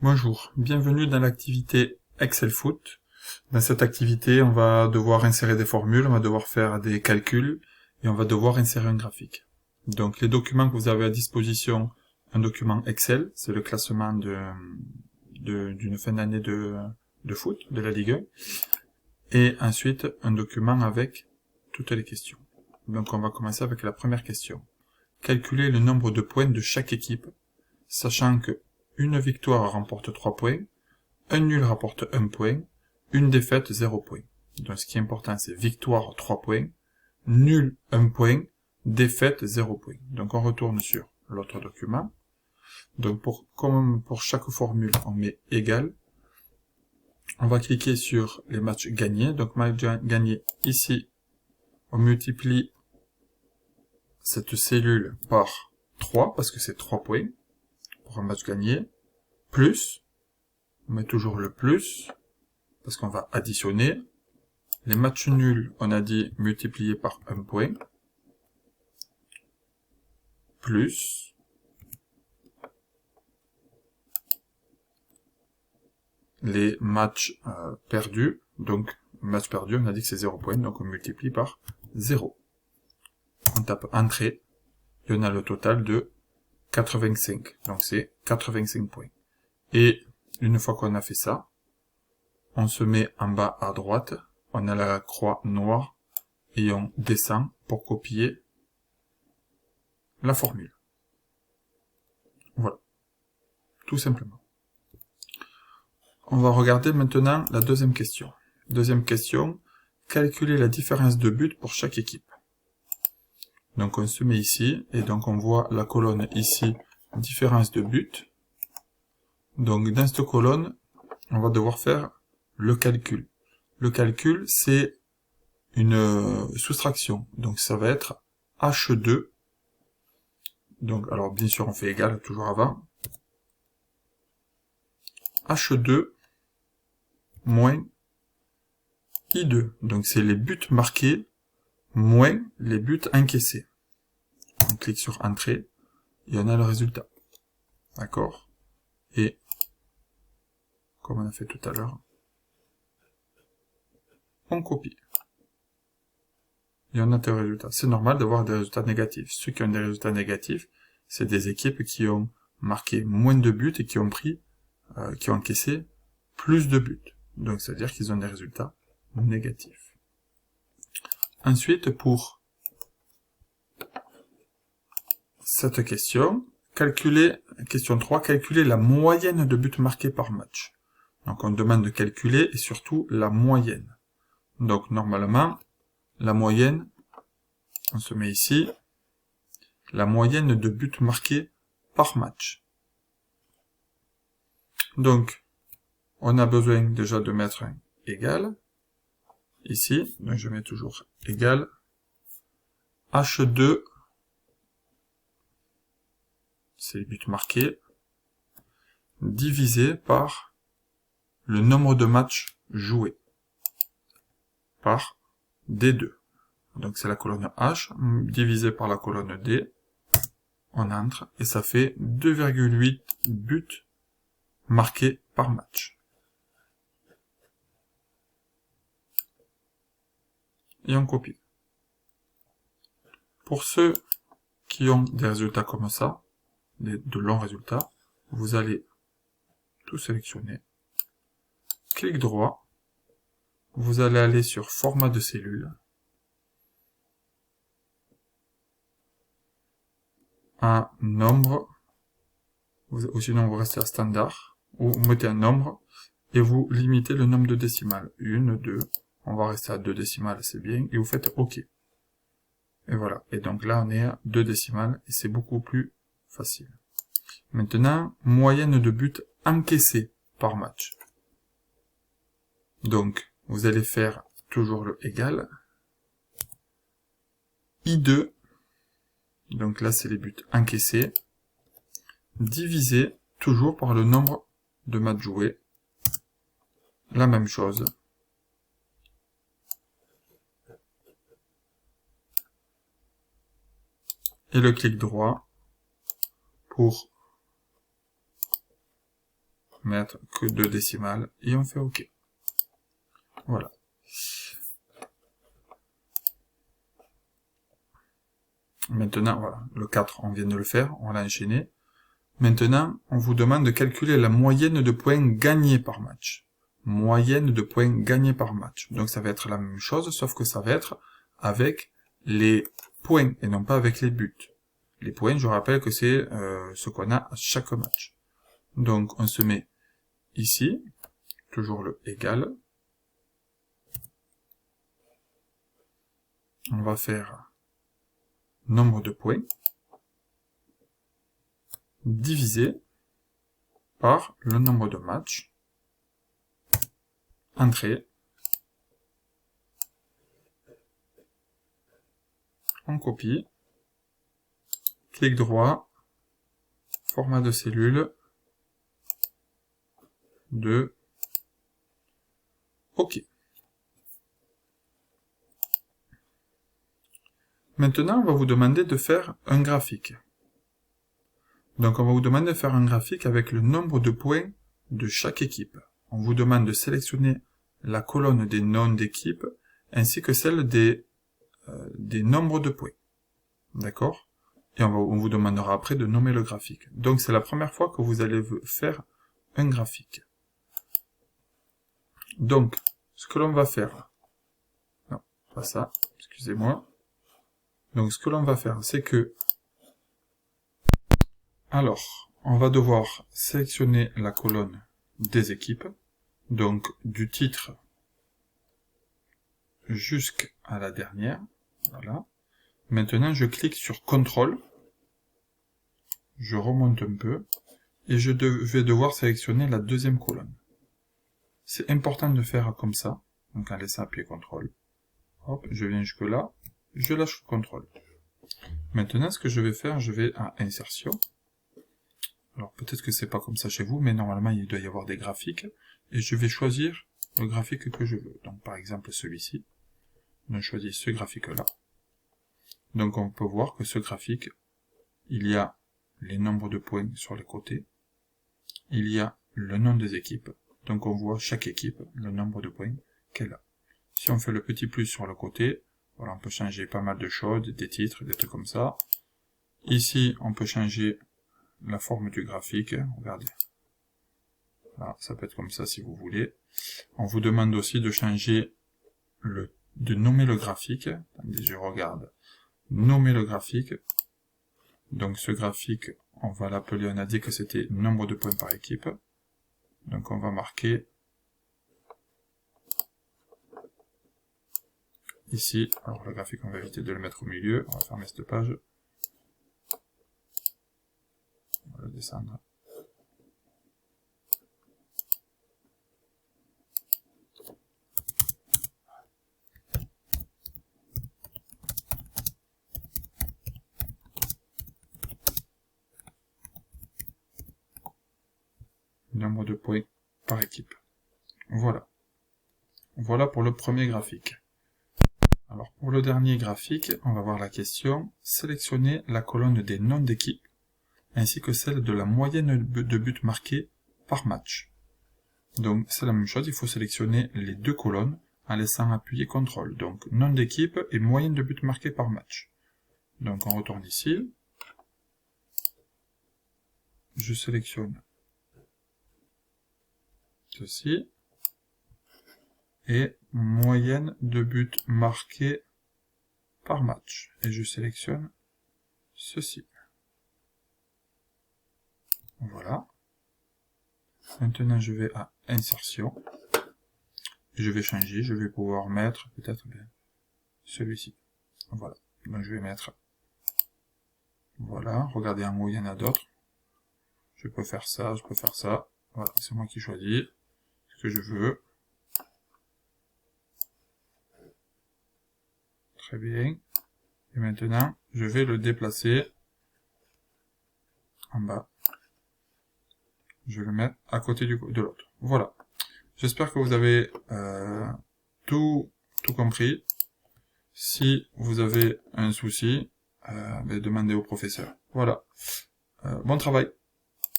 Bonjour, bienvenue dans l'activité Excel Foot. Dans cette activité, on va devoir insérer des formules, on va devoir faire des calculs et on va devoir insérer un graphique. Donc les documents que vous avez à disposition, un document Excel, c'est le classement d'une fin d'année de foot, de la Ligue 1, et ensuite un document avec toutes les questions. Donc on va commencer avec la première question. Calculer le nombre de points de chaque équipe, sachant que une victoire rapporte 3 points, un nul rapporte 1 point, une défaite 0 point. Donc ce qui est important, c'est victoire 3 points, nul 1 point, défaite 0 point. Donc on retourne sur l'autre document. Donc comme pour chaque formule, on met égal. On va cliquer sur les matchs gagnés. Donc match gagné ici, on multiplie cette cellule par 3, parce que c'est 3 points pour un match gagné, plus, on met toujours le plus, parce qu'on va additionner. Les matchs nuls, on a dit multiplié par 1 point, plus, les matchs perdus, donc match perdu, on a dit que c'est 0 point, donc on multiplie par 0. On tape entrée, et on a le total de 85, donc c'est 85 points. Et une fois qu'on a fait ça, on se met en bas à droite, on a la croix noire, et on descend pour copier la formule. Voilà, tout simplement. On va regarder maintenant la deuxième question. Deuxième question, calculer la différence de but pour chaque équipe. Donc on se met ici, et donc on voit la colonne ici, différence de but. Donc dans cette colonne, on va devoir faire le calcul. Le calcul, c'est une soustraction. Donc ça va être H2. Donc alors bien sûr on fait égal toujours avant. H2 moins I2. Donc c'est les buts marqués moins les buts encaissés. On clique sur entrée et on a le résultat. D'accord? Et comme on a fait tout à l'heure, on copie. Et on a des résultats. C'est normal d'avoir des résultats négatifs. Ceux qui ont des résultats négatifs, c'est des équipes qui ont marqué moins de buts et qui ont encaissé plus de buts. Donc c'est-à-dire qu'ils ont des résultats négatifs. Ensuite, pour cette question, question 3, calculer la moyenne de buts marqués par match. Donc on demande de calculer et surtout la moyenne. Donc normalement, la moyenne, on se met ici, la moyenne de buts marqués par match. Donc, on a besoin déjà de mettre un égal, ici, donc je mets toujours égal, H2, c'est les buts marqués, divisé par le nombre de matchs joués, par D2. Donc c'est la colonne H, divisé par la colonne D, on entre, et ça fait 2,8 buts marqués par match. Et on copie. Pour ceux qui ont des résultats comme ça, de longs résultats, vous allez tout sélectionner, clic droit, vous allez aller sur format de cellule, un nombre, ou sinon vous restez à standard, ou vous mettez un nombre, et vous limitez le nombre de décimales. 1, 2, on va rester à 2 décimales, c'est bien, et vous faites OK. Et voilà, et donc là on est à 2 décimales, et c'est beaucoup plus facile. Maintenant, moyenne de buts encaissés par match. Donc, vous allez faire toujours le égal. I2, donc là c'est les buts encaissés, divisé toujours par le nombre de matchs joués. La même chose. Et le clic droit pour mettre que 2 décimales et on fait OK. Voilà. Maintenant, voilà, le 4, on vient de le faire, on l'a enchaîné. Maintenant, on vous demande de calculer la moyenne de points gagnés par match. Moyenne de points gagnés par match. Donc ça va être la même chose, sauf que ça va être avec les points et non pas avec les buts. Les points, je rappelle que c'est ce qu'on a à chaque match. Donc on se met ici, toujours le égal. On va faire nombre de points divisé par le nombre de matchs. Entrée. On copie. Clic droit. Format de cellule. 2. OK. Maintenant, on va vous demander de faire un graphique. Donc, on va vous demander de faire un graphique avec le nombre de points de chaque équipe. On vous demande de sélectionner la colonne des noms d'équipe ainsi que celle des nombres de points. D'accord? Et on vous demandera après de nommer le graphique. Donc, c'est la première fois que vous allez faire un graphique. Donc, ce que l'on va faire... Non, pas ça, excusez-moi. Donc, ce que l'on va faire, c'est que... Alors, on va devoir sélectionner la colonne des équipes. Donc, du titre jusqu'à la dernière. Voilà. Maintenant, je clique sur CTRL. Je remonte un peu. Et je vais devoir sélectionner la deuxième colonne. C'est important de faire comme ça. Donc, en laissant appuyer CTRL. Hop, je viens jusque là. Je lâche CTRL. Maintenant, ce que je vais faire, je vais à Insertion. Alors, peut-être que c'est pas comme ça chez vous, mais normalement, il doit y avoir des graphiques. Et je vais choisir le graphique que je veux. Donc, par exemple, celui-ci. Je choisis ce graphique-là. Donc, on peut voir que ce graphique, il y a les nombres de points sur les côtés. Il y a le nom des équipes. Donc, on voit chaque équipe, le nombre de points qu'elle a. Si on fait le petit plus sur le côté, voilà, on peut changer pas mal de choses, des titres, des trucs comme ça. Ici, on peut changer la forme du graphique. Regardez. Là, ça peut être comme ça si vous voulez. On vous demande aussi de changer de nommer le graphique. Attendez, je regarde. Nommer le graphique. Donc ce graphique, on va l'appeler, on a dit que c'était nombre de points par équipe. Donc on va marquer ici, alors le graphique, on va éviter de le mettre au milieu, on va fermer cette page. On va le descendre. Nombre de points par équipe. Voilà. Voilà pour le premier graphique. Alors pour le dernier graphique, on va voir la question « Sélectionnez la colonne des noms d'équipe ainsi que celle de la moyenne de buts marqués par match. » Donc c'est la même chose, il faut sélectionner les deux colonnes en laissant appuyer CTRL. Donc nom d'équipe et moyenne de buts marqués par match. Donc on retourne ici. Je sélectionne ceci. Et moyenne de buts marqués par match. Et je sélectionne ceci. Voilà. Maintenant, je vais à Insertion. Je vais changer. Je vais pouvoir mettre peut-être celui-ci. Voilà. Donc, je vais mettre... Voilà. Regardez en haut, il y en a d'autres. Je peux faire ça, je peux faire ça. Voilà. C'est moi qui choisis ce que je veux. Très bien. Et maintenant, je vais le déplacer en bas. Je vais le mettre à côté de l'autre. Voilà. J'espère que vous avez tout compris. Si vous avez un souci, demandez au professeur. Voilà. Bon travail.